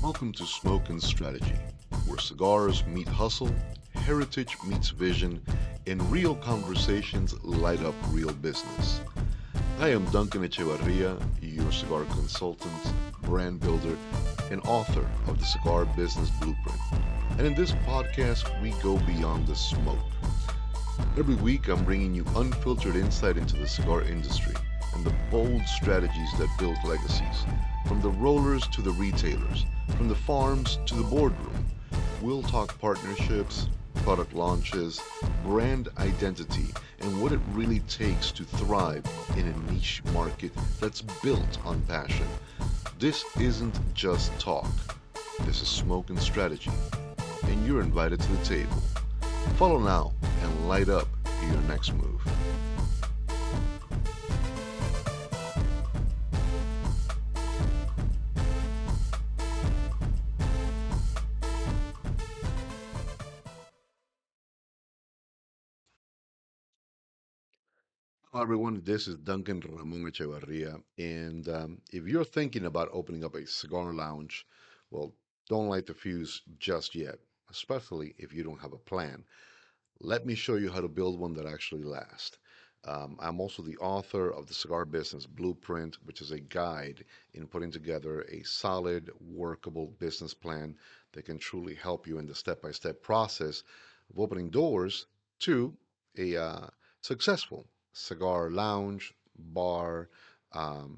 Welcome to Smoke and Strategy, where cigars meet hustle, heritage meets vision, and real conversations light up real business. I am Duncan Echevarria, your cigar consultant, brand builder, and author of the Cigar Business Blueprint. And in this podcast, we go beyond the smoke. Every week, I'm bringing you unfiltered insight into the cigar industry and the bold strategies that build legacies. From the rollers to the retailers, from the farms to the boardroom, we'll talk partnerships, product launches, brand identity, and what it really takes to thrive in a niche market that's built on passion. This isn't just talk, this is smoke and strategy, and you're invited to the table. Follow now and light up your next move. Hello, everyone. This is Duncan Ramon Echevarria. And if you're thinking about opening up a cigar lounge, well, don't light the fuse just yet, especially if you don't have a plan. Let me show you how to build one that actually lasts. I'm also the author of the Cigar Business Blueprint, which is a guide in putting together a solid, workable business plan that can truly help you in the step by step process of opening doors to a successful cigar lounge, bar,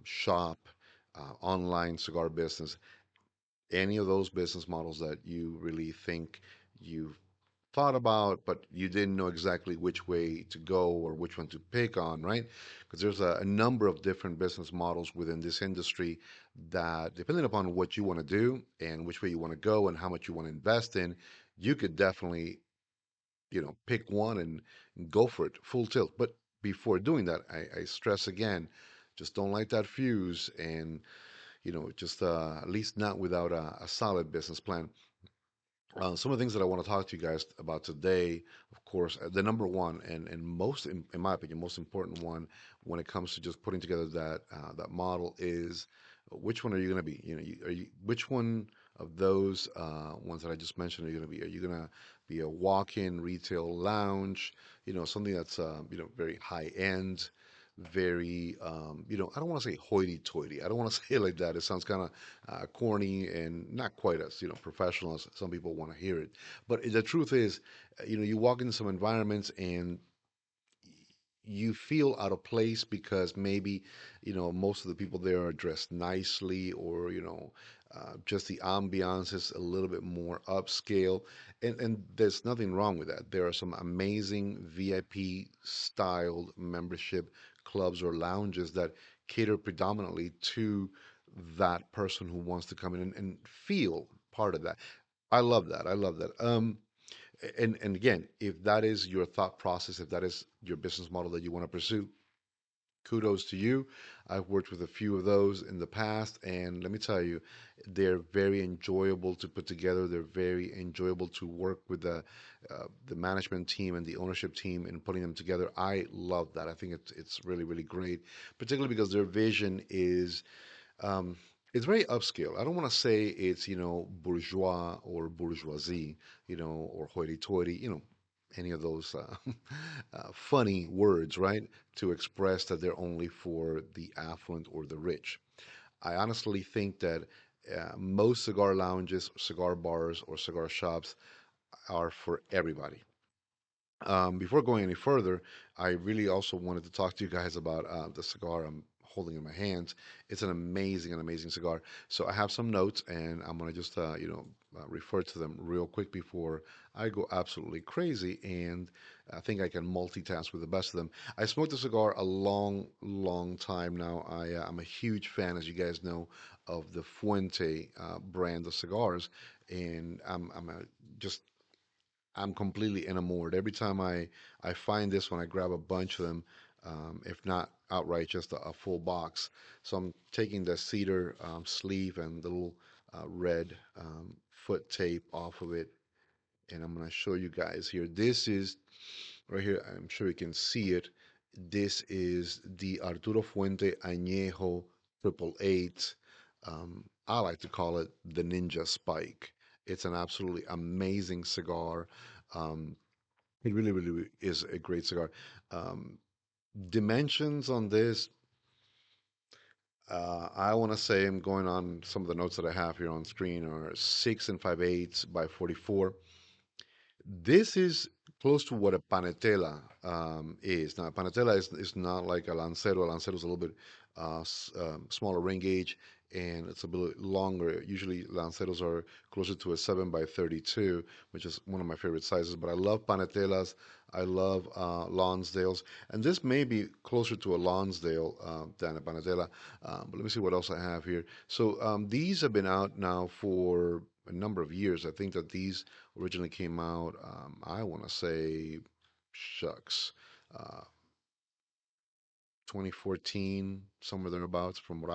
shop, online cigar business, any of those business models that you really think you've thought about, but you didn't know exactly which way to go or which one to pick on, right? Because there's a number of different business models within this industry that, depending upon what you want to do and which way you want to go and how much you want to invest in, you could definitely, pick one and go for it full tilt. But before doing that, I stress again, just don't light that fuse and, just at least not without a solid business plan. Some of the things that I want to talk to you guys about today, of course, the number one and most, in my opinion, most important one when it comes to just putting together that model is which one are you going to be? Which one of those ones that I just mentioned are you going to be? Are you going to be a walk-in retail lounge? Something that's very high end, very I don't want to say hoity-toity. I don't want to say it like that. It sounds kind of corny and not quite as professional as some people want to hear it. But the truth is, you walk into some environments and you feel out of place because maybe most of the people there are dressed nicely, or just the ambiance is a little bit more upscale, and there's nothing wrong with that. There are some amazing VIP styled membership clubs or lounges that cater predominantly to that person who wants to come in and feel part of that. I love that. I love that. And again, if that is your thought process, if that is your business model that you want to pursue, kudos to you. I've worked with a few of those in the past, and let me tell you, they're very enjoyable to put together. They're very enjoyable to work with the management team and the ownership team in putting them together. I love that. I think it's really really great, particularly because their vision is um, it's very upscale. I don't want to say it's, bourgeois or bourgeoisie, or hoity-toity, any of those funny words, right? To express that they're only for the affluent or the rich. I honestly think that most cigar lounges, cigar bars, or cigar shops are for everybody. Before going any further, I really also wanted to talk to you guys about the cigar I'm holding in my hands. It's an amazing cigar. So I have some notes, and I'm gonna just refer to them real quick before I go absolutely crazy. And I think I can multitask with the best of them. I smoked the cigar a long, long time now. I'm a huge fan, as you guys know, of the Fuente brand of cigars, and just I'm completely enamored. Every time I find this one, I grab a bunch of them, if not outright, just a full box. So I'm taking the cedar sleeve and the little red foot tape off of it, and I'm gonna show you guys here. This is right here. I'm sure you can see it. This is the Arturo Fuente Añejo Triple Eight. I like to call it the Ninja Spike. It's an absolutely amazing cigar. Um, it really, really is a great cigar. Um, Dimensions on this, I want to say I'm going on some of the notes that I have here on screen are 6 and 5/8 by 44. This is close to what a panetela is. Now, a panetela is not like a lancero. A lancero is a little bit smaller ring gauge and it's a bit longer. Usually, lanceros are closer to a 7 by 32, which is one of my favorite sizes. But I love panetelas. I love Lonsdales. And this may be closer to a Lonsdale than a panetela. But let me see what else I have here. So these have been out now for a number of years. I think that these originally came out, I want to say, shucks, uh, 2014, somewhere thereabouts, from what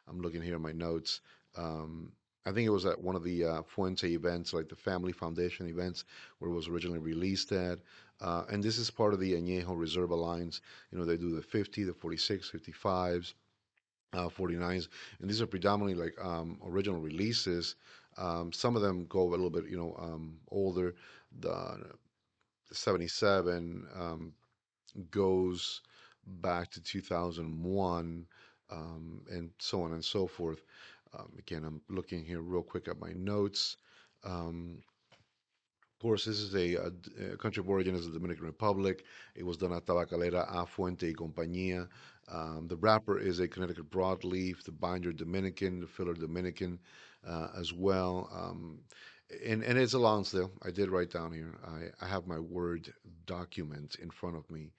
I'm looking here in my notes. Um, I think it was at one of the Fuente events, like the Family Foundation events, where it was originally released at. And this is part of the Añejo Reserva lines. You know, they do the 50, the 46, 55s, 49s, and these are predominantly like original releases. Some of them go a little bit, older. The 77 goes back to 2001, and so on and so forth. Again, I'm looking here real quick at my notes. Of course, this is a country of origin is the Dominican Republic. It was done at Tabacalera A Fuente y Compañía. The wrapper is a Connecticut broadleaf, the binder Dominican, the filler Dominican as well. And it's a Lonsdale. I did write down here. I have my Word document in front of me.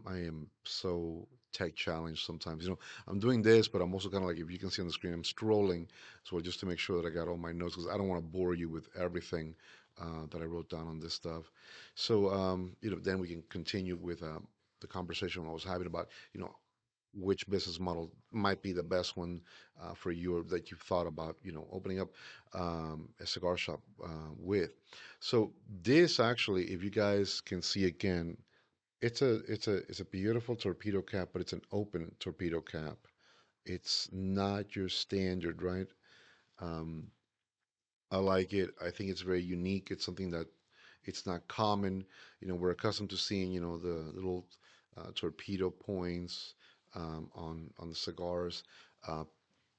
I am so tech challenged sometimes. I'm doing this, but I'm also kind of like, if you can see on the screen, I'm scrolling. So just to make sure that I got all my notes, because I don't want to bore you with everything that I wrote down on this stuff. So, then we can continue with the conversation I was having about, which business model might be the best one for you or that you've thought about, opening up a cigar shop with. So this actually, if you guys can see again, it's a beautiful torpedo cap, but it's an open torpedo cap. It's not your standard, right? Um, I like it. I think it's very unique. It's something that it's not common. We're accustomed to seeing, the little torpedo points on the cigars, uh,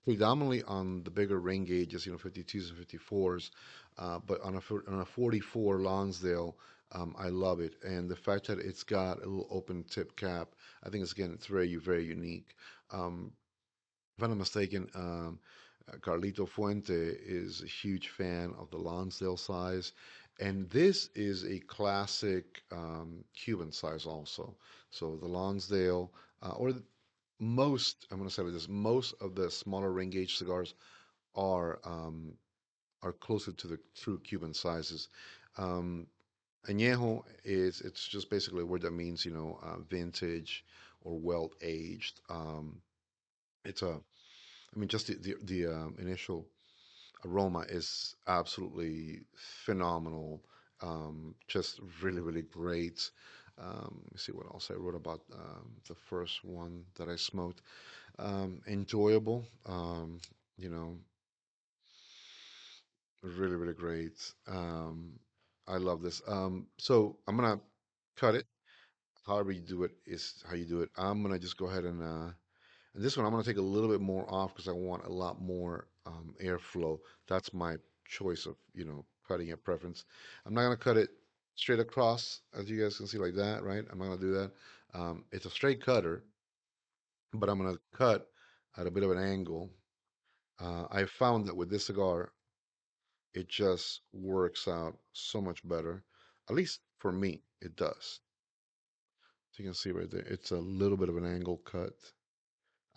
predominantly on the bigger ring gauges, 52s and 54s. But on a 44 Lonsdale, I love it, and the fact that it's got a little open tip cap, I think it's very very unique. Um, if I'm not mistaken, Carlito Fuente is a huge fan of the Lonsdale size, and this is a classic Cuban size also. So the Lonsdale, I'm going to say like this, most of the smaller ring gauge cigars are um, are closer to the true Cuban sizes. Um, Añejo it's just basically a word that means vintage or well aged. It's a I mean, just the initial aroma is absolutely phenomenal. Just really, really great. Let me see what else I wrote about the first one that I smoked. Enjoyable. You know, really, really great. I love this. So I'm gonna cut it. However you do it is how you do it. I'm gonna just go ahead and this one I'm going to take a little bit more off because I want a lot more airflow. That's my choice of, cutting a preference. I'm not going to cut it straight across, as you guys can see, like that, right? I'm not going to do that. It's a straight cutter, but I'm going to cut at a bit of an angle. I found that with this cigar, it just works out so much better. At least for me, it does. So you can see right there, it's a little bit of an angle cut.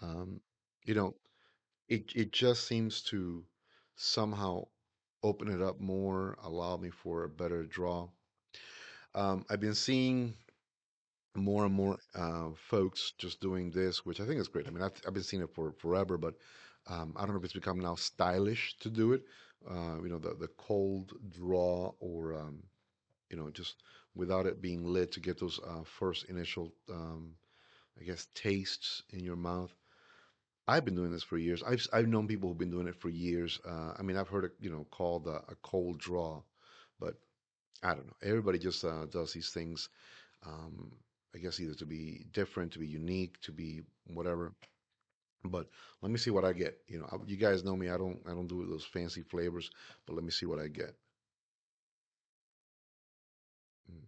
Um, you know, it just seems to somehow open it up more, allow me for a better draw. I've been seeing more and more folks just doing this, which I think is great. I mean, I've been seeing it for forever, but I don't know if it's become now stylish to do it. The cold draw or just without it being lit to get those first initial I guess tastes in your mouth. I've been doing this for years. I've known people who've been doing it for years. I mean, I've heard it, called a cold draw, but I don't know. Everybody just does these things. Um, I guess either to be different, to be unique, to be whatever. But let me see what I get. You guys know me. I don't do those fancy flavors, but let me see what I get. Mm.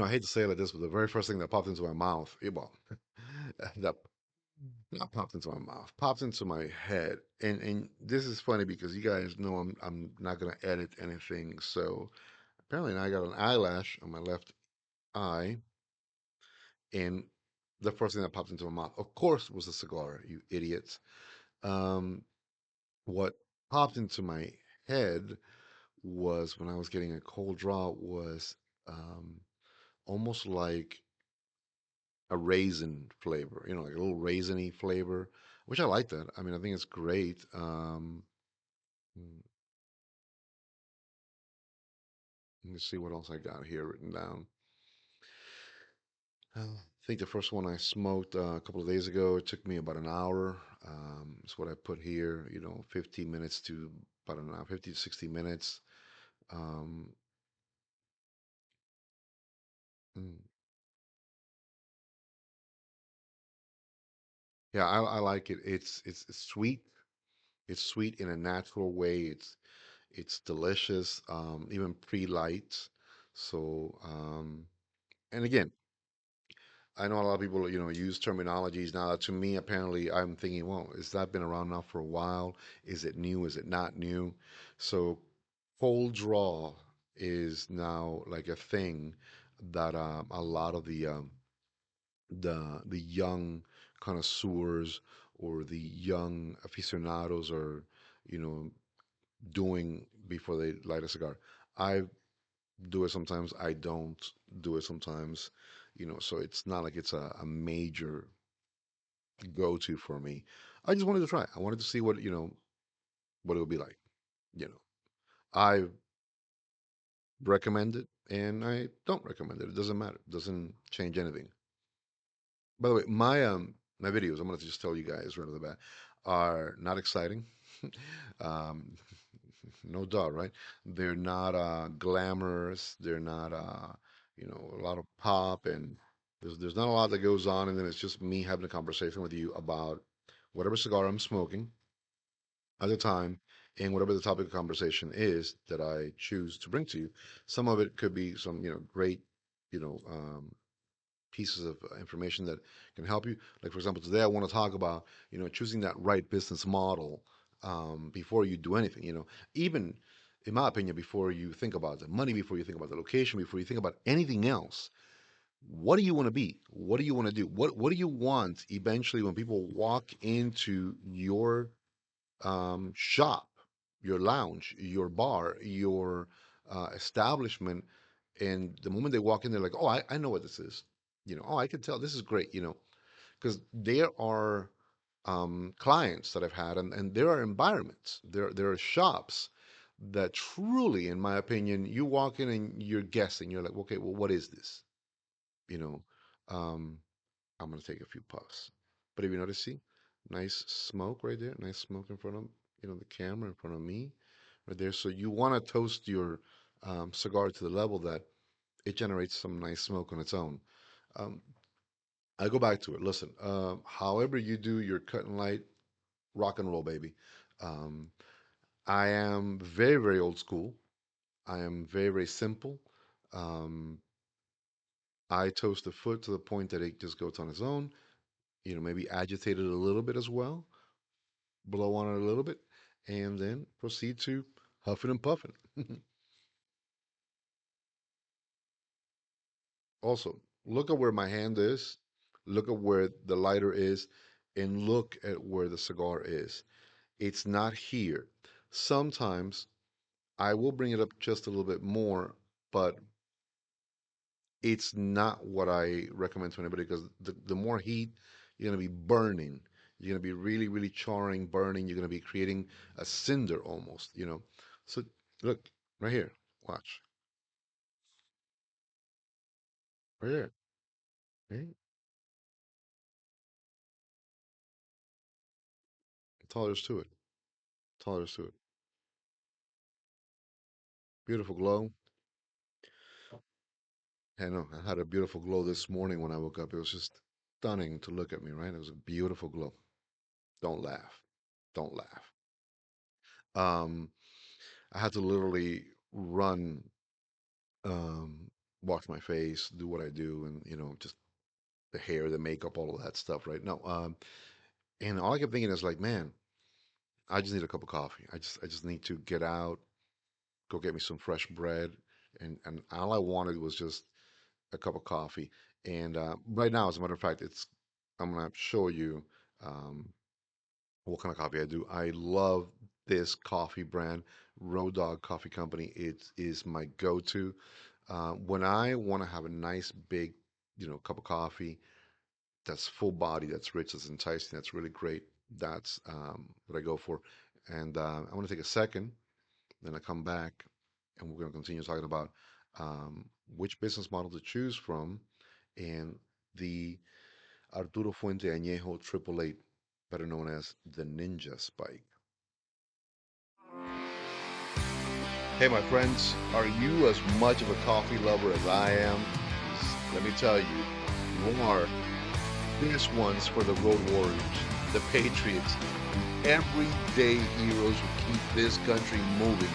I hate to say it like this, but the very first thing that popped into my mouth, well, that not popped into my mouth, popped into my head, and this is funny because you guys know I'm not gonna edit anything. So apparently now I got an eyelash on my left eye, and the first thing that popped into my mouth, of course, was a cigar. You idiots. Um, what popped into my head was when I was getting a cold draw was um, almost like a raisin flavor, like a little raisiny flavor, which I like that. I mean, I think it's great. Mm, let me see what else I got here written down. I think the first one I smoked a couple of days ago, it took me about an hour. It's what I put here, 15 minutes to about an hour, 50 to 60 minutes. Um, mm, yeah, I like it. It's sweet. It's sweet in a natural way. It's delicious, even pre-light. So, and again, I know a lot of people, use terminologies now. To me, apparently, I'm thinking, well, has that been around now for a while? Is it new? Is it not new? So, cold draw is now like a thing that a lot of the young connoisseurs or the young aficionados are, you know, doing before they light a cigar. I do it sometimes. I don't do it sometimes. So it's not like it's a major go-to for me. I just wanted to try. I wanted to see what it would be like. You know, I recommend it and I don't recommend it. It doesn't matter. It doesn't change anything. By the way, my videos, I'm gonna just tell you guys right off the bat, are not exciting. um, no doubt, right? They're not glamorous. They're not a lot of pop, and there's not a lot that goes on, and then it's just me having a conversation with you about whatever cigar I'm smoking at the time, and whatever the topic of conversation is that I choose to bring to you. Some of it could be some, great, you know, um, pieces of information that can help you. Like for example, today I want to talk about, choosing that right business model before you do anything. Even in my opinion, before you think about the money, before you think about the location, before you think about anything else, what do you want to be? What do you want to do? What do you want eventually when people walk into your shop, your lounge, your bar, your establishment, and the moment they walk in, they're like, "Oh, I know what this is." Oh, I can tell this is great. Because there are clients that I've had, and there are environments, there are shops that truly, in my opinion, you walk in and you're guessing. You're like, okay, well, what is this? You know, um, I'm gonna take a few puffs. But if you notice, see, nice smoke right there, nice smoke in front of the camera in front of me, right there. So you want to toast your cigar to the level that it generates some nice smoke on its own. Um, I go back to it. Listen, however you do your cut and light, rock and roll, baby. Um, I am very, very old school. I am very, very simple. Um, I toast the foot to the point that it just goes on its own. Maybe agitate it a little bit as well, blow on it a little bit, and then proceed to huffing and puffing. Also, look at where my hand is, look at where the lighter is, and look at where the cigar is. It's not here. Sometimes I will bring it up just a little bit more, but it's not what I recommend to anybody because the more heat, you're going to be burning. You're going to be really, really charring, burning. You're going to be creating a cinder almost. So look right here. Watch. Oh yeah. Hey, that's all there's to it. That's all there's to it. Beautiful glow. I know. I had a beautiful glow this morning when I woke up. It was just stunning to look at me, right? It was a beautiful glow. Don't laugh. Don't laugh. Um, I had to literally run, um, wash my face, do what I do, and just the hair, the makeup, all of that stuff, right? No, and all I kept thinking is like, man, I just need a cup of coffee. I just need to get out, go get me some fresh bread, and all I wanted was just a cup of coffee. And right now, as a matter of fact, I'm gonna show you um, what kind of coffee I do. I love this coffee brand, Road Dog Coffee Company. It is my go-to when I want to have a nice big, cup of coffee that's full body, that's rich, that's enticing, that's really great. That's what I go for. And I want to take a second, then I come back, and we're going to continue talking about which business model to choose from and the Arturo Fuente Añejo 888, better known as the Ninja Spike. Hey, my friends, are you as much of a coffee lover as I am? 'Cause let me tell you, you are. This one's for the road warriors, the patriots, the everyday heroes who keep this country moving.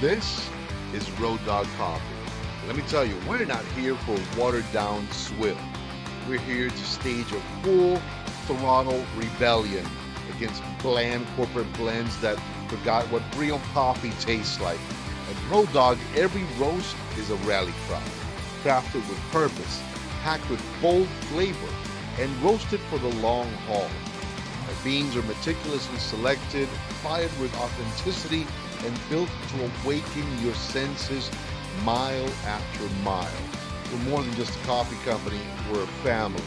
This is Road Dog Coffee. Let me tell you, we're not here for watered down swill. We're here to stage a full throttle rebellion against bland corporate blends that forgot what real coffee tastes like. At Road Dog, every roast is a rally cry, crafted with purpose, packed with bold flavor, and roasted for the long haul. Our beans are meticulously selected, fired with authenticity, and built to awaken your senses mile after mile. We're more than just a coffee company, we're a family,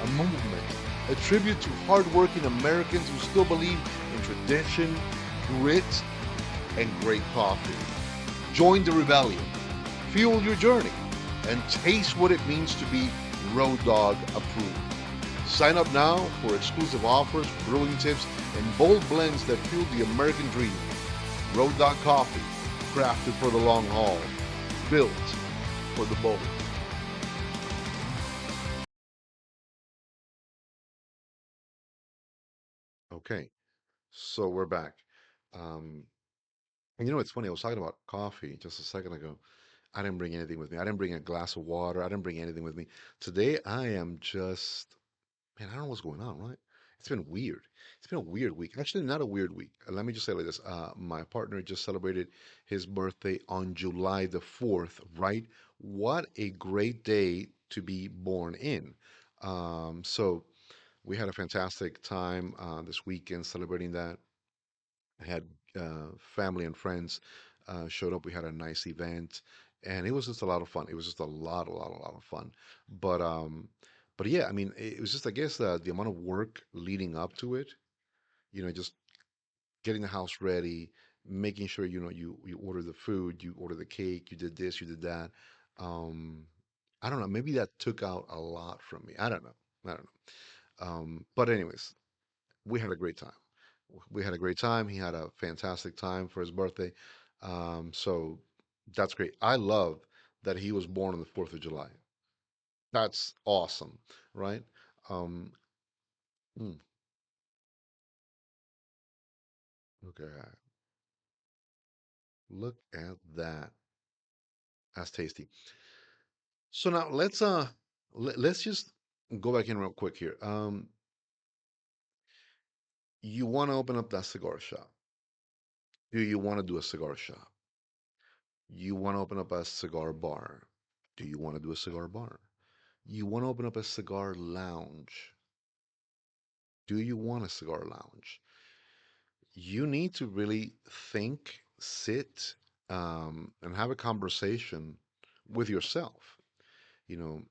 a movement, a tribute to hardworking Americans who still believe in tradition, grit, and great coffee. Join the rebellion, fuel your journey, and taste what it means to be Road Dog approved. Sign up now for exclusive offers, brewing tips, and bold blends that fuel the American dream. Road Dog Coffee, crafted for the long haul, built for the bold. Okay, so we're back. Um, and it's funny, I was talking about coffee just a second ago. I didn't bring anything with me. I didn't bring a glass of water. I didn't bring anything with me. Today, I am just man, I don't know what's going on, right? It's been weird. It's been a weird week. Actually, not a weird week. Let me just say it like this. My partner just celebrated his birthday on July the 4th, right? What a great day to be born in. So we had a fantastic time this weekend celebrating that. I had family and friends showed up. We had a nice event, and it was just a lot of fun. It was just a lot of fun. But yeah, I mean, it was just I guess the amount of work leading up to it. Just getting the house ready, making sure you order the food, you order the cake, you did this, you did that. Um, I don't know. Maybe that took out a lot from me. I don't know. I don't know. But anyways, we had a great time. We had a great time. He had a fantastic time for his birthday. So that's great. I love that he was born on the 4th of July. That's awesome, right? Um, mm, look at that. Look at that. That's tasty. So now let's just go back in real quick here. You want to open up that cigar shop. Do you want to do a cigar shop? You want to open up a cigar bar. Do you want to do a cigar bar? You want to open up a cigar lounge. Do you want a cigar lounge? You need to really think, sit, and have a conversation with yourself. You know,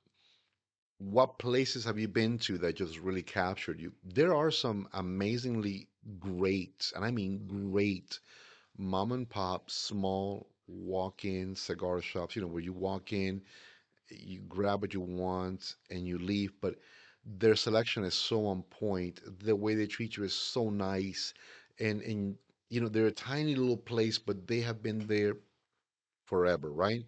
what places have you been to that just really captured you? There are some amazingly great, and I mean great, mom and pop, small walk in cigar shops, where you walk in. you grab what you want and you leave. But their selection is so on point. The way they treat you is so nice, and they're a tiny little place, but they have been there forever, right?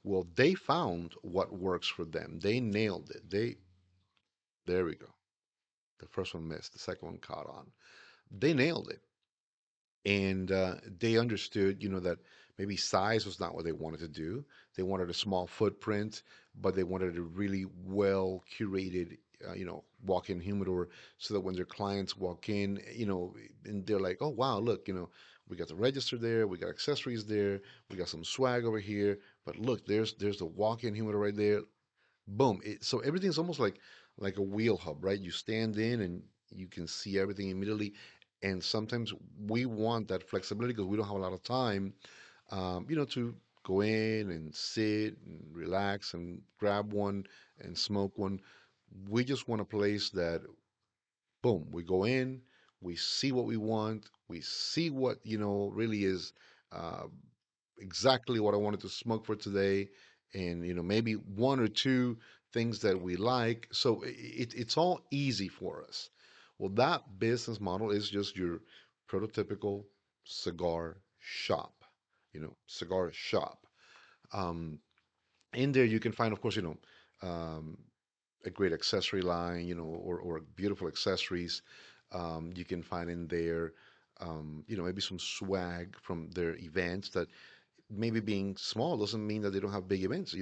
Well, they found what works for them. They nailed it. There we go. The first one missed. The second one caught on. They nailed it. And they understood, that maybe size was not what they wanted to do. They wanted a small footprint, but they wanted a really well curated, walk-in humidor, so that when their clients walk in, and they're like, oh wow, look, we got the register there, we got accessories there, we got some swag over here, but look, there's the walk-in humidor right there. Boom. So everything's almost like a wheel hub, right? You stand in and you can see everything immediately. And sometimes we want that flexibility because we don't have a lot of time, to go in and sit and relax and grab one and smoke one. We just want a place that, boom, we go in, we see what we want, we see what, really is uh, exactly what I wanted to smoke for today, and maybe one or two things that we like. So it's all easy for us. Well, that business model is just your prototypical cigar shop. Cigar shop. Um, in there, you can find, of course, um, a great accessory line, or beautiful accessories. You can find in there, maybe some swag from their events that maybe being small doesn't mean that they don't have big events.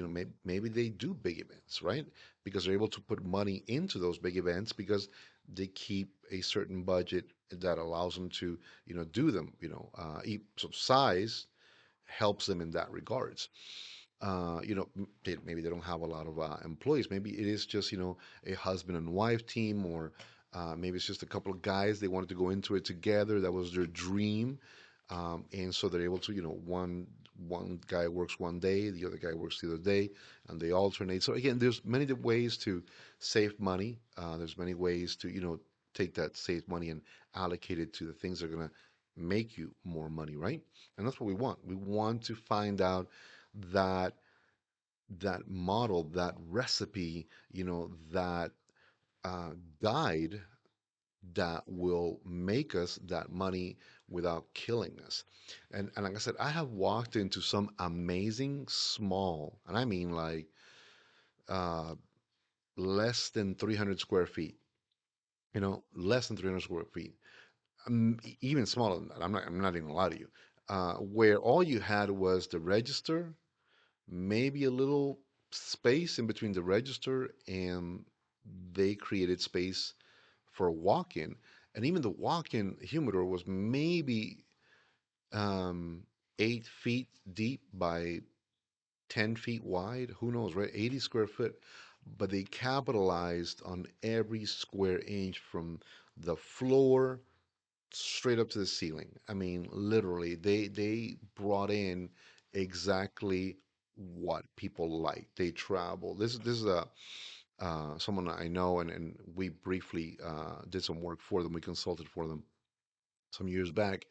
Maybe they do big events, right? Because they're able to put money into those big events because they keep a certain budget that allows them to, do them. So size helps them in that regards. Maybe they don't have a lot of employees. Maybe it is just, a husband and wife team, or maybe it's just a couple of guys. They wanted to go into it together. That was their dream. And so they're able to, one guy works one day, the other guy works the other day, and they alternate. So again, there's many ways to save money. There's many ways to, take that saved money and allocate it to the things that are going to make you more money, right? And that's what we want. We want to find out that model, that recipe, that uh, guide that will make us that money without killing us. And like I said, I have walked into some amazing small, and I mean like uh, less than 300 square feet. Less than 300 square feet. Even smaller than that. I'm not even gonna lie to you. Where all you had was the register, maybe a little space in between the register, and they created space for a walk-in. And even the walk-in humidor was maybe um, 8 feet deep by 10 feet wide. Who knows, right? 80 square foot. But they capitalized on every square inch from the floor straight up to the ceiling. I mean, literally, they brought in exactly what people like. They travel. This is a someone I know, and we briefly did some work for them. We consulted for them some years back.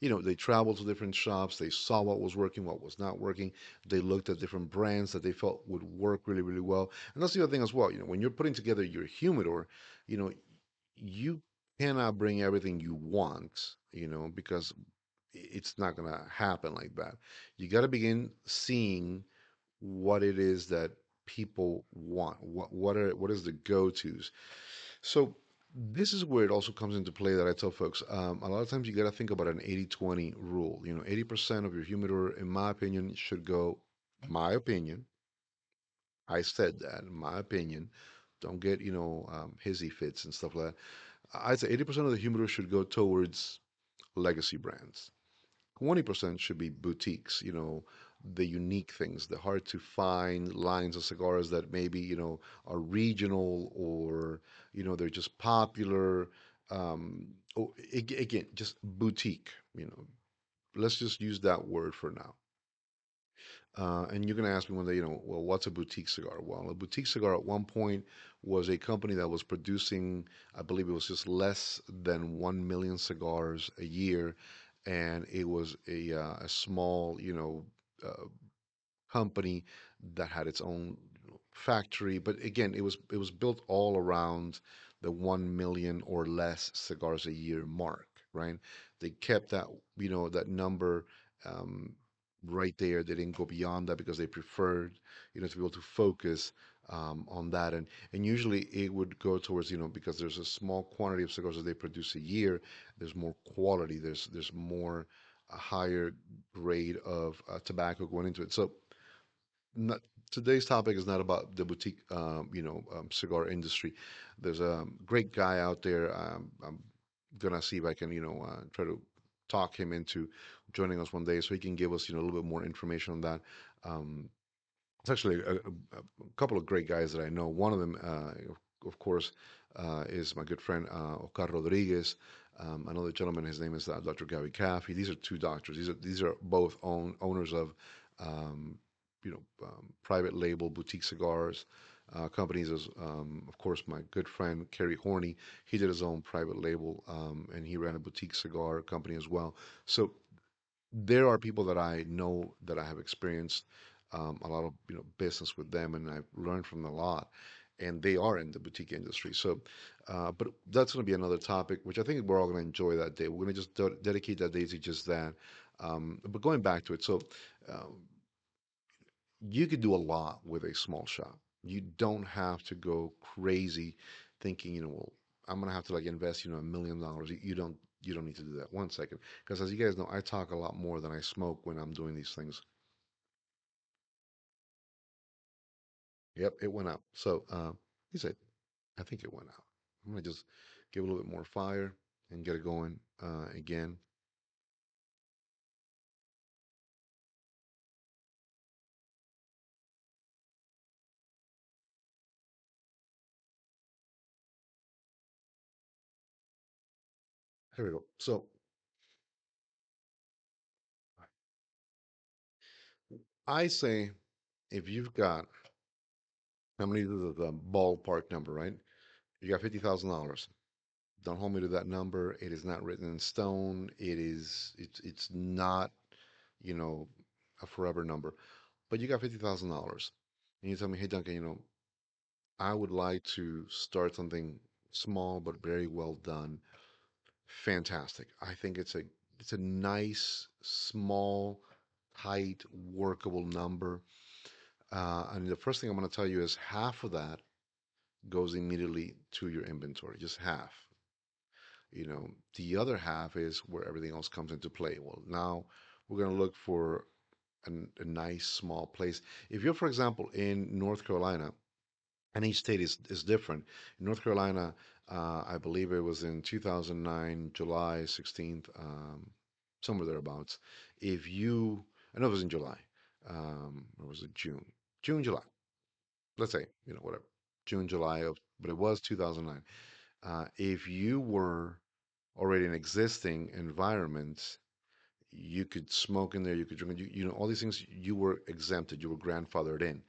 They traveled to different shops. They saw what was working, what was not working. They looked at different brands that they felt would work really, really well. And that's the other thing as well. When you're putting together your humidor, you know, you cannot bring everything you want, because it's not going to happen like that. You got to begin seeing what it is that people want. What is the go-tos? So this is where it also comes into play that I tell folks. A lot of times you got to think about an 80-20 rule. 80% of your humidor, in my opinion, should go. My opinion. I said that. In my opinion. Don't get hissy fits and stuff like that. I'd say 80% of the humidor should go towards legacy brands. 20% should be boutiques, the unique things, the hard to find lines of cigars that maybe, are regional, or, they're just popular. Again, just boutique, let's just use that word for now. And you're going to ask me one day, well, what's a boutique cigar? Well, a boutique cigar at one point was a company that was producing, I believe it was just less than 1 million cigars a year. And it was a small, uh, company that had its own factory, but again, it was built all around the 1 million or less cigars a year mark, right? They kept that, that number um, right there. They didn't go beyond that because they preferred, to be able to focus on that. And usually it would go towards, because there's a small quantity of cigars that they produce a year, there's more quality, there's more a higher grade of tobacco going into it. So not, today's topic is not about the boutique, cigar industry. There's a great guy out there. I'm gonna see if I can, try to talk him into joining us one day so he can give us, a little bit more information on that. Um, it's actually a couple of great guys that I know. One of them, of course, is my good friend Oscar Rodriguez. Another gentleman, his name is Dr. Gary Caffey. These are two doctors. These are both owners of, private label boutique cigars companies. As of course, my good friend Kerry Horney, he did his own private label, and he ran a boutique cigar company as well. So there are people that I know that I have experienced a lot of business with them, and I've learned from them a lot. And they are in the boutique industry. So, but that's going to be another topic, which I think we're all going to enjoy that day. We're going to just dedicate that day to just that. But going back to it, so um, you could do a lot with a small shop. You don't have to go crazy thinking, well, I'm gonna have to like invest, $1 million. You don't need to do that. One second, because as you guys know, I talk a lot more than I smoke when I'm doing these things. Yep, it went out. So he said, I think it went out. I'm gonna just give it a little bit more fire and get it going again. Here we go. So I say, if you've got, how many is the ballpark number, right? You got $50,000. Don't hold me to that number. It is not written in stone. It's not, you know, a forever number. But you got $50,000. And you tell me, hey Duncan, I would like to start something small but very well done. Fantastic. I think it's a nice, small, tight, workable number. And the first thing I'm going to tell you is half of that goes immediately to your inventory, just half. The other half is where everything else comes into play. Well, now we're going to look for a nice small place. If you're, for example, in North Carolina, and each state is different. In North Carolina, I believe it was in 2009, July 16th, somewhere thereabouts. If you, I know it was in July, or was it June? June, July. Let's say, whatever. June, July of, but it was 2009. If you were already in existing environments, you could smoke in there, you could drink, all these things, you were exempted, you were grandfathered in.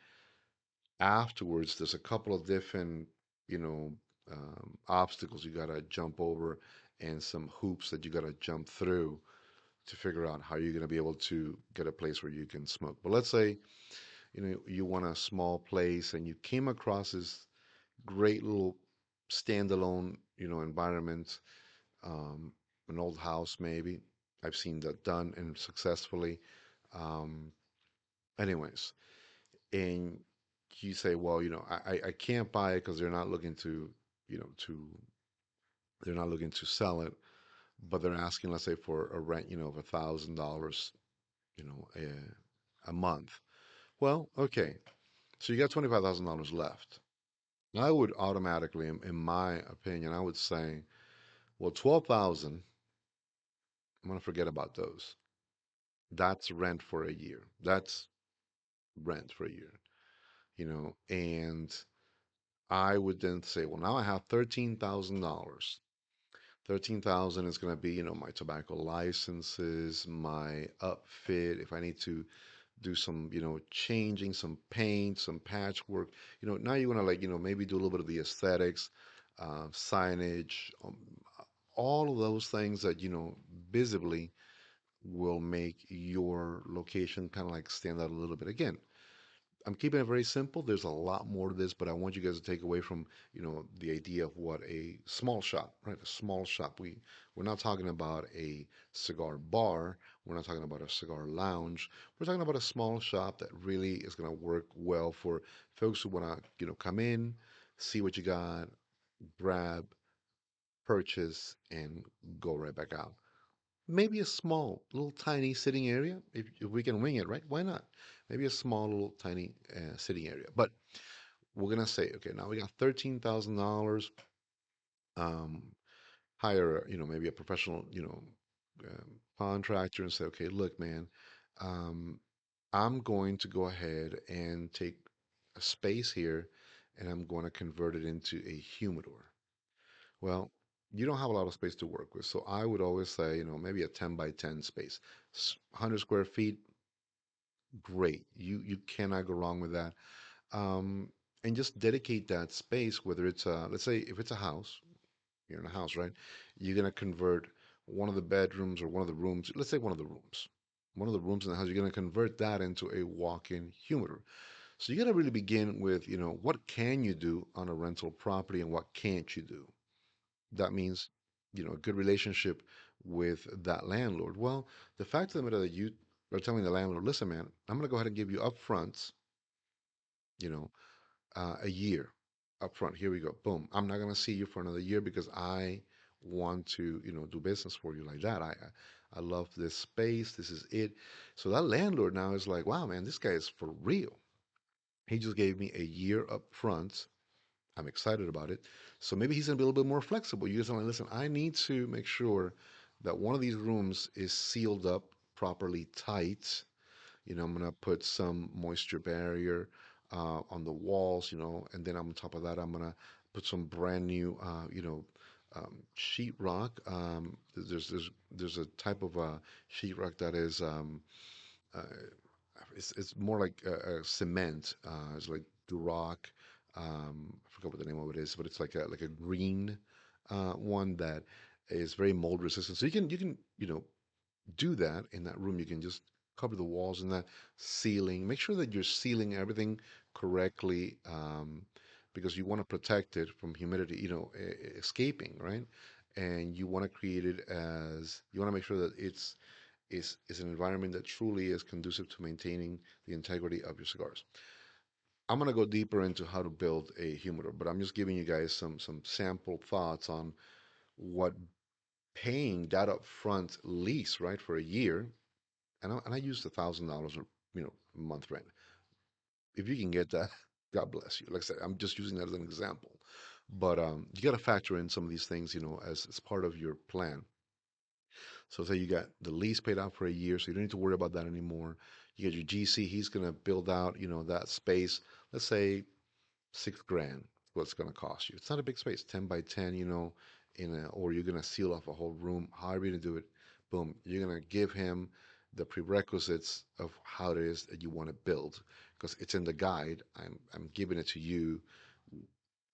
Afterwards, there's a couple of different, you know, obstacles you gotta jump over and some hoops that you gotta jump through to figure out how you're gonna be able to get a place where you can smoke. But let's say, you want a small place and you came across this great little standalone, environment, um, an old house maybe. I've seen that done and successfully. Um, anyways, and you say, well, I can't buy it because they're not looking to sell it, but they're asking, let's say, for a rent, of $1,000, a month. Well, okay, so you got $25,000 left. I would automatically, in my opinion, I would say, well, 12,000. I'm gonna forget about those. That's rent for a year. That's rent for a year, and I would then say, well, now I have $13,000. 13,000 is going to be, my tobacco licenses, my upfit. If I need to do some, changing, some paint, some patchwork, now you want to like, maybe do a little bit of the aesthetics, signage, all of those things that, visibly will make your location kind of like stand out a little bit. Again, I'm keeping it very simple. There's a lot more to this, but I want you guys to take away from, the idea of what a small shop, right? A small shop. We're not talking about a cigar bar. We're not talking about a cigar lounge. We're talking about a small shop that really is going to work well for folks who want to, come in, see what you got, grab, purchase, and go right back out. Maybe a small, little tiny sitting area. If we can wing it, right? Why not? Maybe a small, little tiny sitting area. But we're gonna say, okay, now we got $13,000. Um, hire, maybe a professional, contractor and say, okay, look, man, um, I'm going to go ahead and take a space here, and I'm going to convert it into a humidor. Well, you don't have a lot of space to work with. So I would always say, maybe a 10 by 10 space. 100 square feet, great. You cannot go wrong with that. Um, and just dedicate that space, whether it's let's say if it's a house, you're in a house, right? You're gonna convert one of the bedrooms or one of the rooms, let's say one of the rooms in the house, you're gonna convert that into a walk-in humidor. So you gotta really begin with, what can you do on a rental property and what can't you do? That means, a good relationship with that landlord. Well, the fact of the matter that you are telling the landlord, listen, man, I'm going to go ahead and give you upfront, you know, a year upfront. Here we go. Boom. I'm not going to see you for another year because I want to, do business for you like that. I love this space. This is it. So that landlord now is like, wow, man, this guy is for real. He just gave me a year upfront. I'm excited about it. So maybe he's gonna be a little bit more flexible. You just like, listen, I need to make sure that one of these rooms is sealed up properly tight. I'm gonna put some moisture barrier on the walls, and then on top of that, I'm gonna put some brand new, sheetrock. There's a type of sheetrock that is uh, it's more like cement. It's like Duroc. I forgot what the name of it is, but it's like a green one that is very mold resistant. So you can do that in that room. You can just cover the walls and that ceiling. Make sure that you're sealing everything correctly, because you want to protect it from humidity, escaping, right? And you want to create it as you want to make sure that is an environment that truly is conducive to maintaining the integrity of your cigars. I'm gonna go deeper into how to build a humidor, but I'm just giving you guys some sample thoughts on what paying that upfront lease, right, for a year, and I used $1,000 a month rent. If you can get that, God bless you. Like I said, I'm just using that as an example, but you got to factor in some of these things, as part of your plan. So say you got the lease paid out for a year, so you don't need to worry about that anymore. You get your GC, he's gonna build out, that space. Let's say 6 grand. What's gonna cost you? It's not a big space, 10 by 10, or you're gonna seal off a whole room. However you gonna do it, boom. You're gonna give him the prerequisites of how it is that you want to build, because it's in the guide. I'm giving it to you,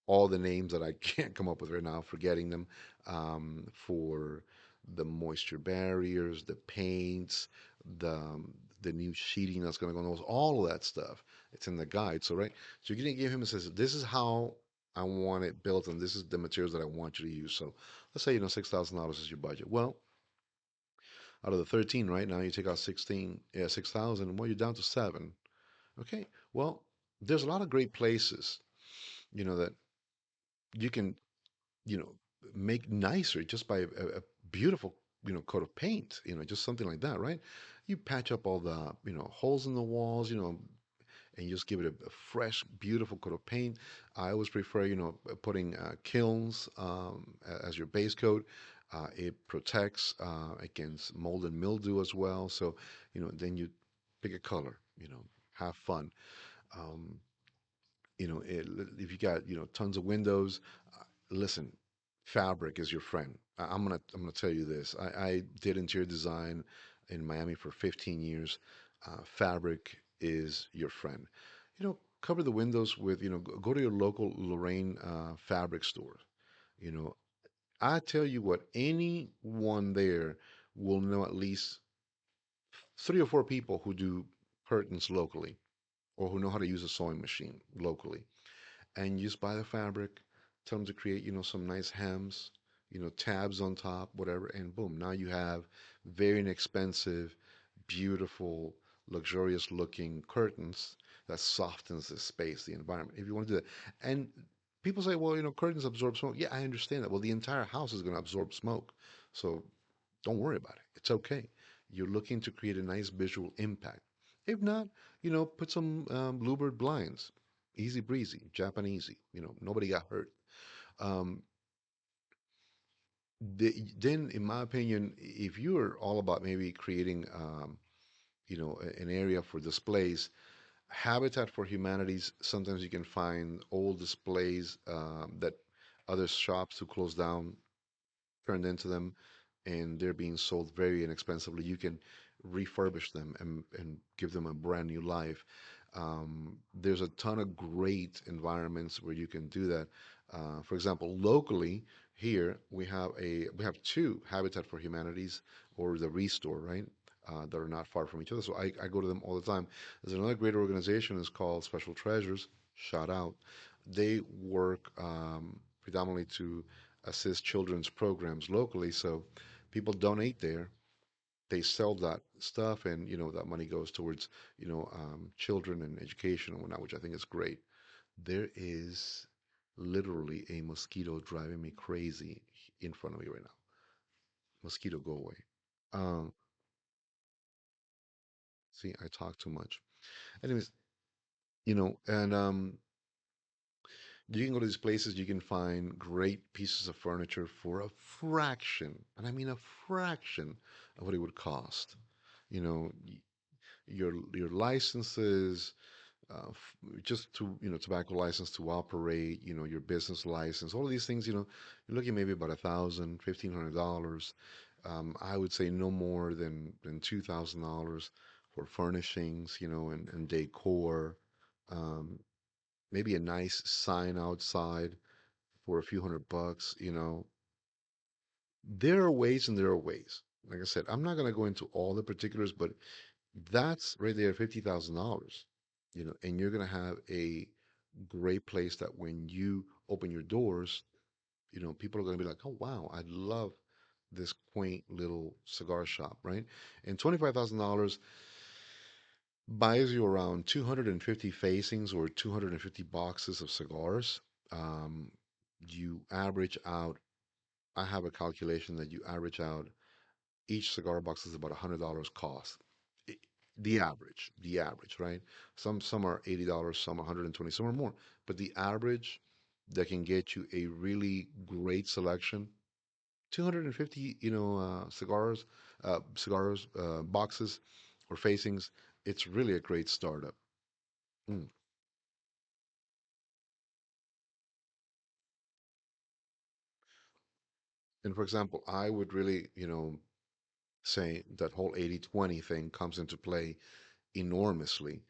all the names that I can't come up with right now, forgetting them, for the moisture barriers, the paints, the new sheeting that's going to go on those, all of that stuff. It's in the guide. So right, so you're going to give him and says, this is how I want it built, and this is the materials that I want you to use. So let's say $6,000 is your budget. Well, out of the 13, right now you take out 16, yeah, 6,000. Well, you're down to seven. Okay. Well, there's a lot of great places, that you can you know, make nicer just by a beautiful, coat of paint, just something like that, right? You patch up all the, holes in the walls, and you just give it a fresh, beautiful coat of paint. I always prefer, putting kilns as your base coat. It protects against mold and mildew as well. So, then you pick a color, have fun. Um, if you got tons of windows, listen, fabric is your friend. I'm gonna tell you this. I did interior design in Miami for 15 years. Fabric is your friend. Cover the windows with go to your local Lorraine fabric store. You know, I tell you what, anyone there will know at least 3 or 4 people who do curtains locally. or who know how to use a sewing machine locally, and you just buy the fabric, tell them to create, some nice hems, tabs on top, whatever, and boom, now you have very inexpensive, beautiful, luxurious looking curtains that softens the space, the environment. If you want to do that, and people say, well, curtains absorb smoke. Yeah, I understand that. Well, the entire house is going to absorb smoke, so don't worry about it. It's okay. You're looking to create a nice visual impact. If not, put some bluebird blinds. Easy breezy, Japanesey. Nobody got hurt. Um, then, in my opinion, if you're all about maybe creating, an area for displays, Habitat for Humanities, sometimes you can find old displays that other shops who closed down turned into them, and they're being sold very inexpensively. You can refurbish them and give them a brand new life. There's a ton of great environments where you can do that. For example, locally here we have two Habitat for Humanities or the Restore, right? That are not far from each other. So I go to them all the time. There's another great organization is called Special Treasures. Shout out. They work predominantly to assist children's programs locally. So people donate there. They sell that stuff, and that money goes towards children and education and whatnot, which I think is great. There is literally a mosquito driving me crazy in front of me right now. Mosquito, go away. Um, See, I talk too much. Anyways, and you can go to these places, you can find great pieces of furniture for a fraction, and I mean a fraction of what it would cost. You know, your licenses, just to tobacco license to operate, your business license, all of these things, you're looking maybe about $1,000, $1,500. I would say no more than $2,000 for furnishings, and decor. Um, Maybe a nice sign outside for a few $100. There are ways and there are ways. Like I said, I'm not going to go into all the particulars, but that's right there, $50,000. And you're going to have a great place that when you open your doors, people are going to be like, oh, wow, I love this quaint little cigar shop, right? And $25,000 buys you around 250 facings or 250 boxes of cigars. Um, you average out, I have a calculation that you average out each cigar box is about $100 cost. I- the average, right? Some are $80, some 120, some are more. But the average that can get you a really great selection, 250, boxes or facings, it's really a great startup. Mm. And for example, I would really, say that whole 80/20 thing comes into play enormously.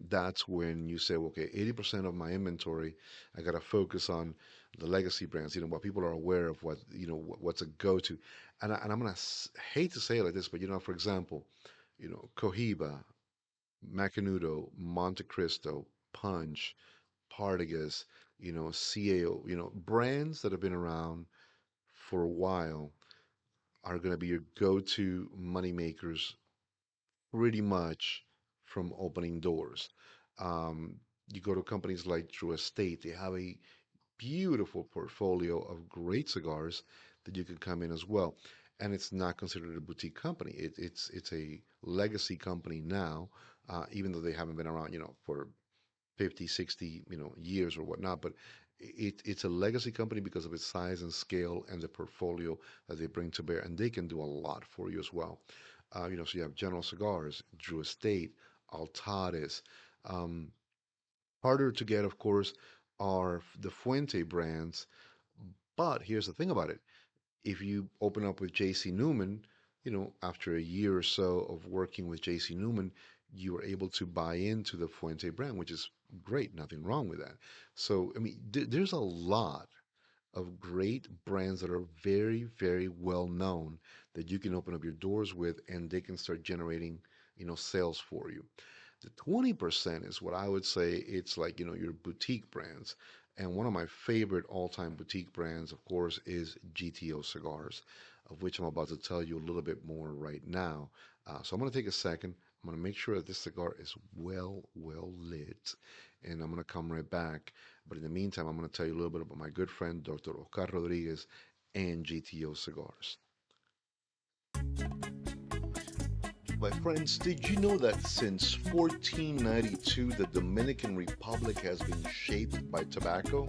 That's when you say, well, okay, 80% of my inventory, I got to focus on the legacy brands, what people are aware of, what's a go-to. And I'm going to hate to say it like this, but, for example, Cohiba, Macanudo, Monte Cristo, Punch, Partagas, CAO, brands that have been around for a while are going to be your go-to money makers pretty much from opening doors. Um, you go to companies like True Estate, they have a beautiful portfolio of great cigars that you can come in as well. And it's not considered a boutique company. It's a legacy company now, even though they haven't been around, for 50, 60, years or whatnot. But it's a legacy company because of its size and scale and the portfolio that they bring to bear, and they can do a lot for you as well. So you have General Cigars, Drew Estate, Altades. Um, Harder to get, of course, are the Fuente brands. But here's the thing about it: if you open up with J.C. Newman, after a year or so of working with J.C. Newman, you are able to buy into the Fuente brand, which is great. Nothing wrong with that. So, I mean, there's a lot of great brands that are very, very well known that you can open up your doors with, and they can start generating, sales for you. The 20% is what I would say it's like, your boutique brands. And one of my favorite all-time boutique brands, of course, is GTO cigars, of which I'm about to tell you a little bit more right now. So I'm going to take a second. I'm going to make sure that this cigar is well lit, and I'm going to come right back. But in the meantime, I'm going to tell you a little bit about my good friend, Dr. Oscar Rodriguez, and GTO cigars. My friends, did you know that since 1492 the Dominican Republic has been shaped by tobacco?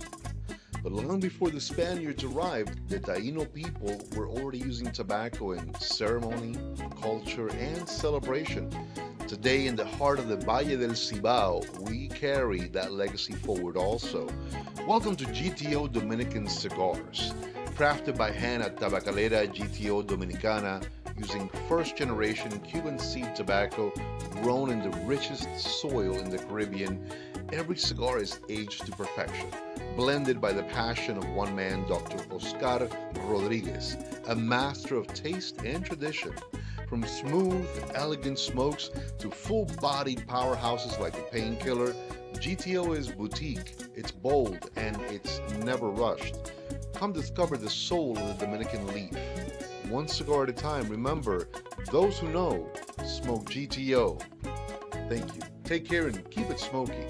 But long before the Spaniards arrived, the Taino people were already using tobacco in ceremony, culture, and celebration. Today, in the heart of the Valle del Cibao, we carry that legacy forward also. Welcome to GTO Dominican Cigars, crafted by hand at Tabacalera GTO Dominicana using first generation Cuban seed tobacco grown in the richest soil in the Caribbean. Every cigar is aged to perfection, blended by the passion of one man, Dr. Oscar Rodriguez, a master of taste and tradition. From smooth, elegant smokes to full bodied powerhouses like the Painkiller, GTO is boutique, it's bold, and it's never rushed. Come discover the soul of the Dominican leaf. One cigar at a time. Remember, those who know smoke GTO. Thank you. Take care and keep it smoky.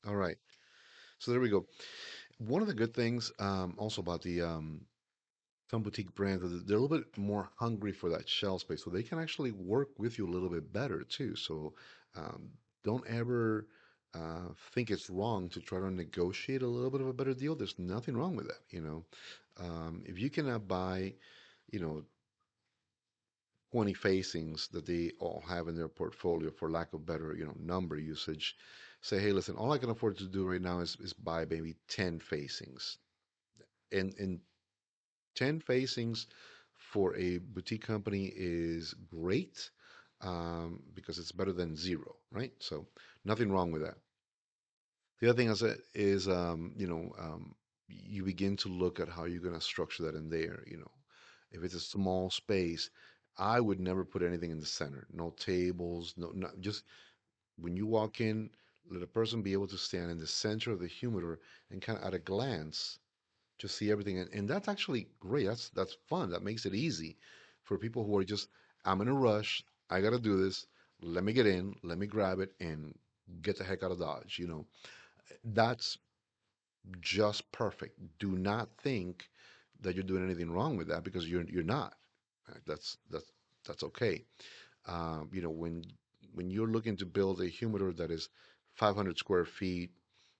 All right. So there we go. One of the good things also about the some boutique brands, they're a little bit more hungry for that shelf space, so they can actually work with you a little bit better too. So um, don't ever think it's wrong to try to negotiate a little bit of a better deal. There's nothing wrong with that. If you cannot buy, you know, 20 facings that they all have in their portfolio, for lack of better, number usage, say, hey, listen, all I can afford to do right now is buy maybe 10 facings. And 10 facings for a boutique company is great, because it's better than zero, right? So nothing wrong with that. The other thing is, you begin to look at how you're going to structure that in there. If it's a small space, I would never put anything in the center. No tables, just when you walk in, let a person be able to stand in the center of the humidor and kind of at a glance just see everything. And that's actually great. That's fun. That makes it easy for people who are just, I'm in a rush. I got to do this. Let me get in. Let me grab it and get the heck out of Dodge. That's just perfect. Do not think that you're doing anything wrong with that, because you're not. That's okay. When you're looking to build a humidor that is 500 square feet,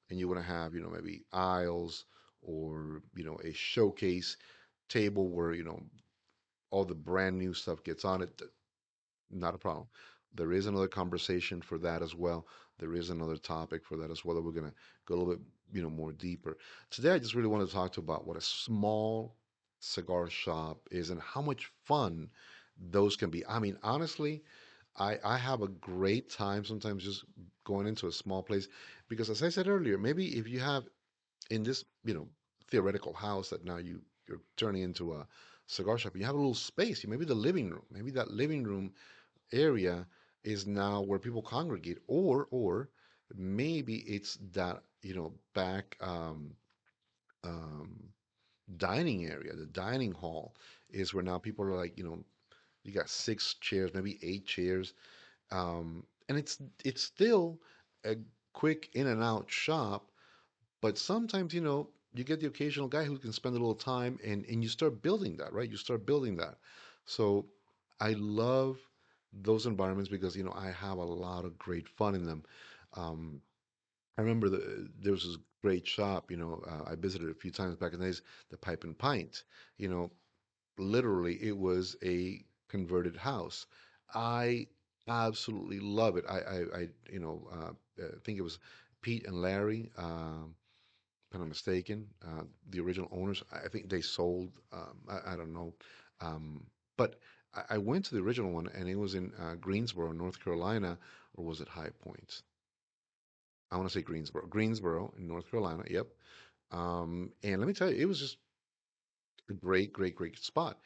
and you want to have, maybe aisles, or a showcase table where all the brand new stuff gets on it, not a problem. There is another conversation for that as well. There is another topic for that as well that we're going to go a little bit, more deeper. Today, I just really want to talk to about what a small cigar shop is and how much fun those can be. I mean, honestly, I have a great time sometimes just going into a small place, because, as I said earlier, maybe if you have in this, theoretical house that now you're turning into a cigar shop, you have a little space, maybe the living room, maybe that living room area is now where people congregate, or maybe it's that, back, um, dining area, the dining hall is where now people are like, you got 6 chairs, maybe 8 chairs, and it's still a quick in and out shop. But sometimes, you get the occasional guy who can spend a little time, and you start building that, right? You start building that. So I love those environments because, I have a lot of great fun in them. Um, I remember there was this great shop, I visited a few times back in the days, the Pipe and Pint. You know, Literally, it was a converted house. I absolutely love it. I think it was Pete and Larry. If I'm not mistaken, the original owners. I think they sold. I don't know, but I went to the original one, and it was in Greensboro, North Carolina, or was it High Point? I want to say Greensboro in North Carolina. Yep. And let me tell you, it was just a great, great, great spot.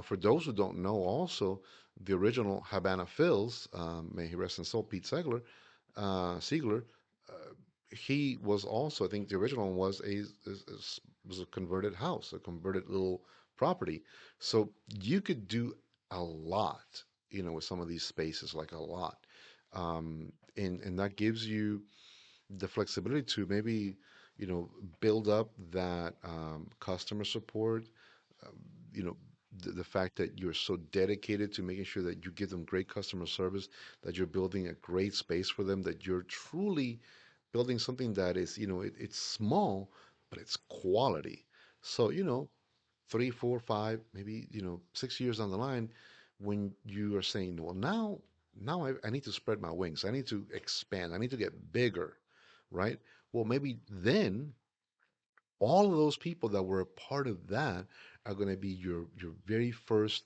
For those who don't know, also the original Havana Phil's, may he rest in soul, Pete Siegler, he was also, I think, the original one was was a converted house, a converted little property. So you could do a lot, with some of these spaces, like a lot, and that gives you the flexibility to maybe, you know, build up that customer support, um, you know, the fact that you're so dedicated to making sure that you give them great customer service, that you're building a great space for them, that you're truly building something that is, it's small, but it's quality. So, 3, 4, 5, maybe, 6 years down the line, when you are saying, well, now I need to spread my wings. I need to expand. I need to get bigger, right? Well, maybe then all of those people that were a part of that are going to be your very first,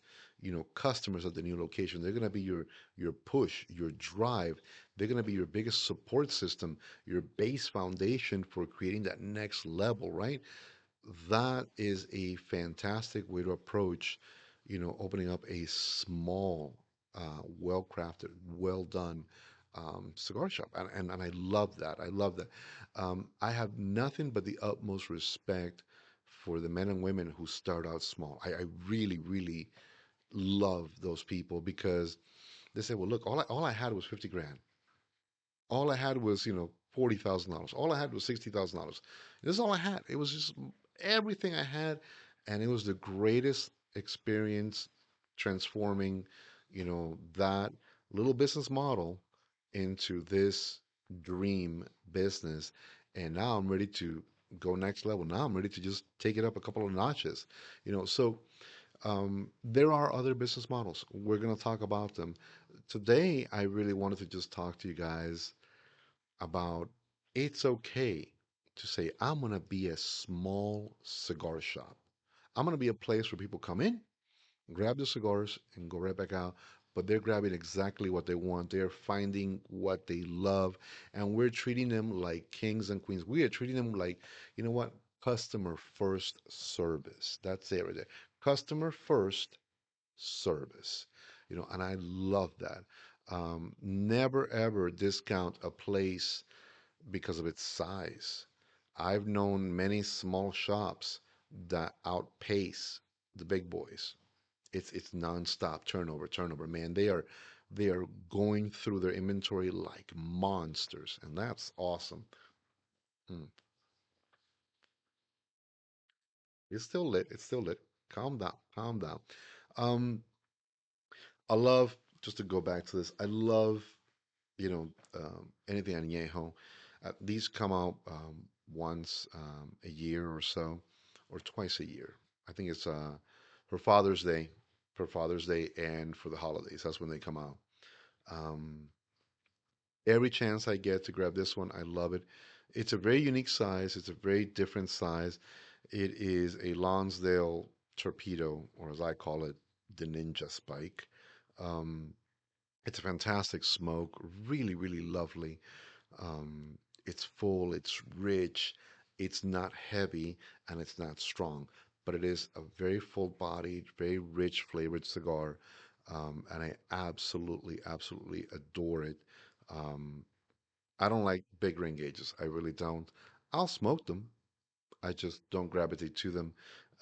customers at the new location. They're going to be your push, your drive. They're going to be your biggest support system, your base foundation for creating that next level, right? That is a fantastic way to approach, opening up a small, well crafted, well done cigar shop. And I love that. I love that. I have nothing but the utmost respect for the men and women who start out small. I really, really love those people because they say, well, look, all I had was 50 grand. All I had was, $40,000. All I had was $60,000. This is all I had. It was just everything I had, and it was the greatest experience transforming, that little business model into this dream business. And now I'm ready to go next level. Now I'm ready to just take it up a couple of notches, So there are other business models. We're going to talk about them. Today, I really wanted to just talk to you guys about it's okay to say, I'm going to be a small cigar shop. I'm going to be a place where people come in, grab the cigars, and go right back out. But they're grabbing exactly what they want. They're finding what they love. And we're treating them like kings and queens. We are treating them like, you know what? Customer first service. That's it right there. Customer first service. And I love that. Never ever discount a place because of its size. I've known many small shops that outpace the big boys. It's nonstop turnover, turnover. Man, they are going through their inventory like monsters, and that's awesome. Mm. It's still lit. It's still lit. Calm down. Calm down. Um, I love just to go back to this. I love anything añejo. These come out once a year or so, or twice a year. I think it's for Father's Day, and for the holidays. That's when they come out. Um, every chance I get to grab this one, I love it. It's a very unique size. It's a very different size. It is a Lonsdale torpedo, or as I call it, the Ninja Spike. Um, it's a fantastic smoke, really, really lovely. Um, it's full, it's rich, it's not heavy, and it's not strong, but it is a very full-bodied, very rich flavored cigar, and I absolutely, absolutely adore it. Um, I don't like big ring gauges. I really don't. I'll smoke them. I just don't gravitate to them.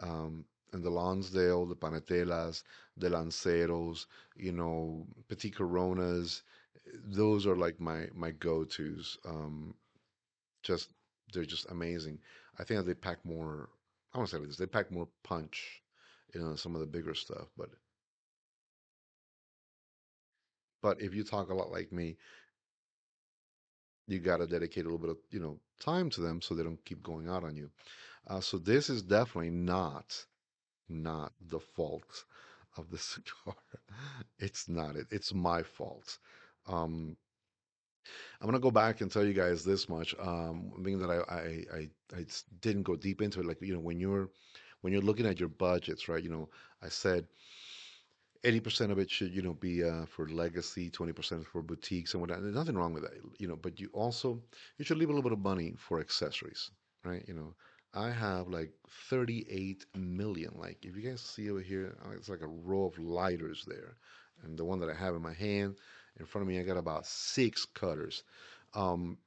And the Lonsdale, the Panetelas, the Lanceros, Petit Coronas, those are like my go-tos. Just they're just amazing. I think that they pack more. I want to say like this. They pack more punch, some of the bigger stuff. But if you talk a lot like me, you got to dedicate a little bit of time to them so they don't keep going out on you. So this is definitely not the fault of the cigar. It's not it. It's my fault. Um, I'm gonna go back and tell you guys this much. Being that I didn't go deep into it, like when you're looking at your budgets, right? I said 80% of it should, be for legacy, 20% for boutiques and whatnot. There's nothing wrong with that, but you should leave a little bit of money for accessories, right? I have like 38 million. Like, if you guys see over here, it's like a row of lighters there. And the one that I have in my hand, in front of me, I got about six cutters. Um,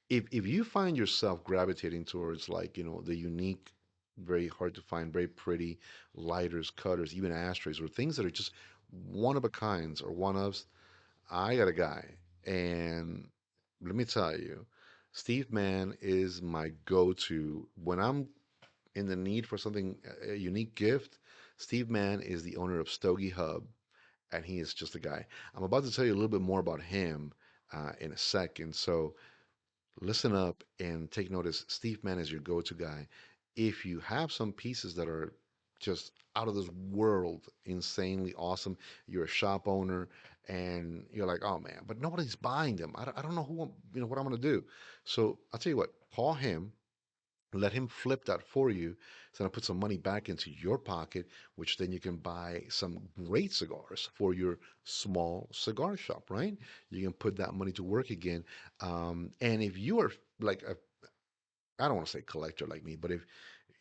if you find yourself gravitating towards, like, the unique, very hard to find, very pretty lighters, cutters, even ashtrays, or things that are just one of a kinds or one ofs, I got a guy, and let me tell you, Steve Mann is my go-to when I'm in the need for something, a unique gift. Steve Mann is the owner of Stogie Hub, and he is just a guy. I'm about to tell you a little bit more about him in a second. So listen up and take notice. Steve Mann is your go-to guy. If you have some pieces that are just out of this world, insanely awesome, you're a shop owner and you're like, oh man, but nobody's buying them. I don't know what I'm going to do. So I'll tell you what, call him, let him flip that for you. It's going to put some money back into your pocket, which then you can buy some great cigars for your small cigar shop, right? You can put that money to work again. And if you are like I don't want to say collector like me, but if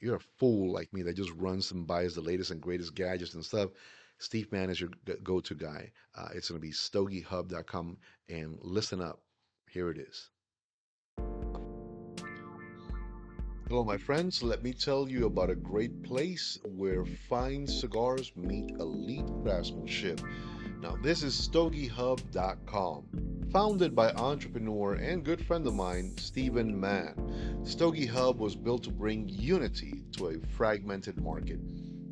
you're a fool like me that just runs and buys the latest and greatest gadgets and stuff, Steve Mann is your go-to guy. It's going to be stogiehub.com, and listen up. Here it is. Hello, my friends. Let me tell you about a great place where fine cigars meet elite craftsmanship. Now, this is StogieHub.com. Founded by entrepreneur and good friend of mine, Stephen Mann, Stogie Hub was built to bring unity to a fragmented market,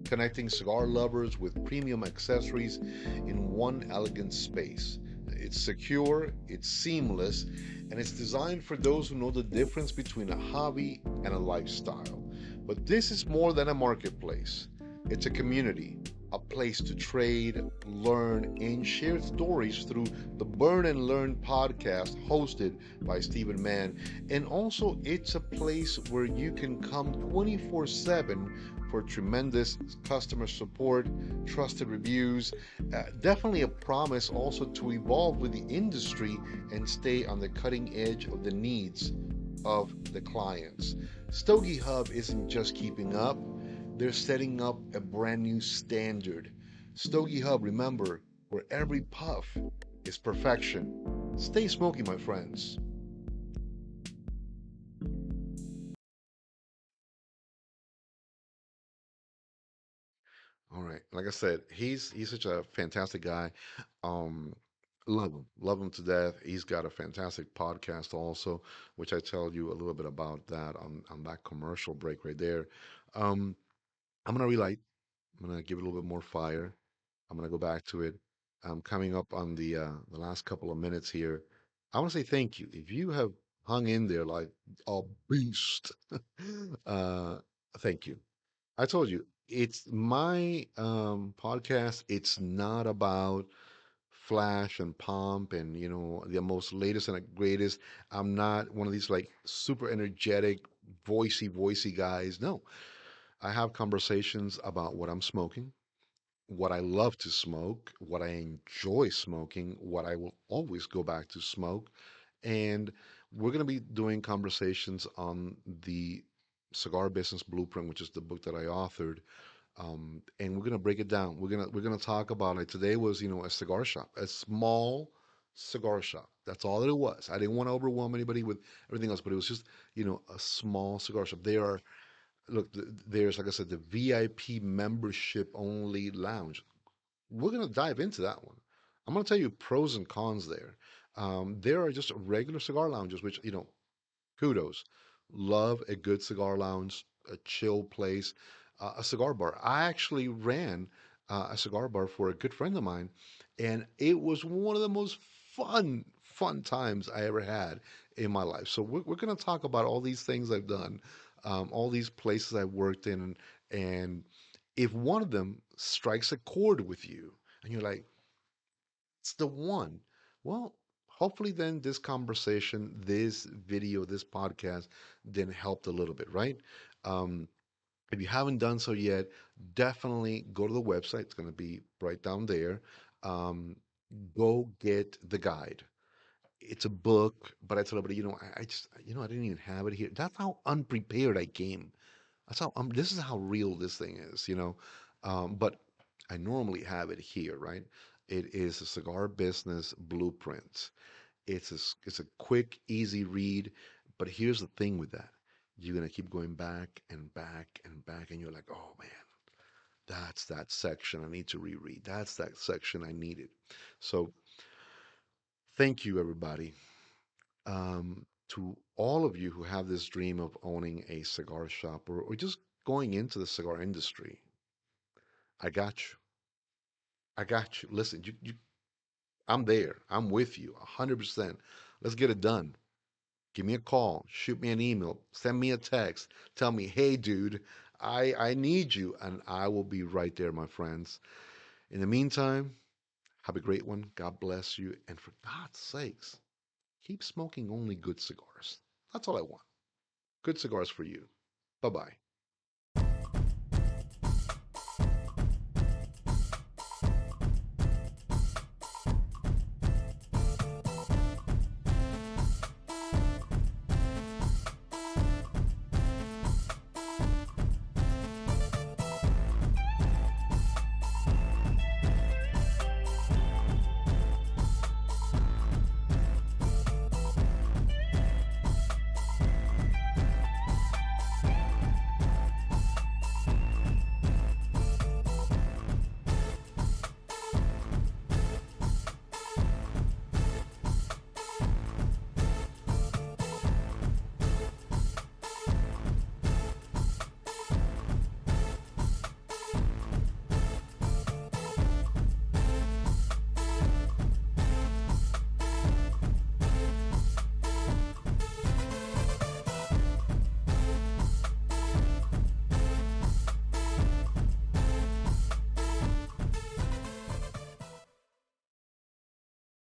connecting cigar lovers with premium accessories in one elegant space. It's secure, it's seamless, and it's designed for those who know the difference between a hobby and a lifestyle. But this is more than a marketplace, it's a community, a place to trade, learn, and share stories through the Burn and Learn podcast hosted by Stephen Mann. And also, it's a place where you can come 24/7 for tremendous customer support, trusted reviews. Definitely a promise also to evolve with the industry and stay on the cutting edge of the needs of the clients. Stogie Hub isn't just keeping up, they're setting up a brand new standard. Stogie Hub, remember, where every puff is perfection. Stay smoky, my friends. All right. Like I said, he's such a fantastic guy. Um, love him to death. He's got a fantastic podcast also, which I tell you a little bit about that on that commercial break right there. Um, I'm gonna relight. I'm gonna give it a little bit more fire. I'm gonna go back to it. Coming up on the last couple of minutes here. I want to say thank you. If you have hung in there like a beast, uh, thank you. I told you, it's my podcast. It's not about flash and pomp and the most latest and the greatest. I'm not one of these like super energetic, voicey guys. No, I have conversations about what I'm smoking, what I love to smoke, what I enjoy smoking, what I will always go back to smoke. And we're going to be doing conversations on the Cigar Business Blueprint, which is the book that I authored. And we're gonna break it down. We're gonna talk about, like, today was a cigar shop, a small cigar shop. That's all that it was. I didn't want to overwhelm anybody with everything else, but it was just a small cigar shop. There's, like I said, the VIP membership only lounge. We're gonna dive into that one. I'm gonna tell you pros and cons there. There are just regular cigar lounges, which kudos. Love a good cigar lounge, a chill place, a cigar bar. I actually ran a cigar bar for a good friend of mine, and it was one of the most fun times I ever had in my life. So we're going to talk about all these things I've done, all these places I've worked in, and if one of them strikes a chord with you, and you're like, it's the one. Well, hopefully then this conversation, this video, this podcast then helped a little bit, right? Um, If you haven't done so yet, definitely go to the website. It's going to be right down there. Um, go get the guide. It's a book, but I tell everybody, I just, I didn't even have it here. That's how unprepared I came. That's how, this is how real this thing is. But I normally have it here, right? It is a cigar business blueprint. It's a quick, easy read. But here's the thing with that. You're gonna keep going back and back and back, and you're like, oh man, that's that section I need to reread. That's that section I needed. So thank you, everybody. To all of you who have this dream of owning a cigar shop or just going into the cigar industry, I got you. I got you. Listen, I'm there. I'm with you 100%. Let's get it done. Give me a call, shoot me an email, send me a text, tell me, hey, dude, I need you, and I will be right there, my friends. In the meantime, have a great one. God bless you. And for God's sakes, keep smoking only good cigars. That's all I want. Good cigars for you. Bye bye.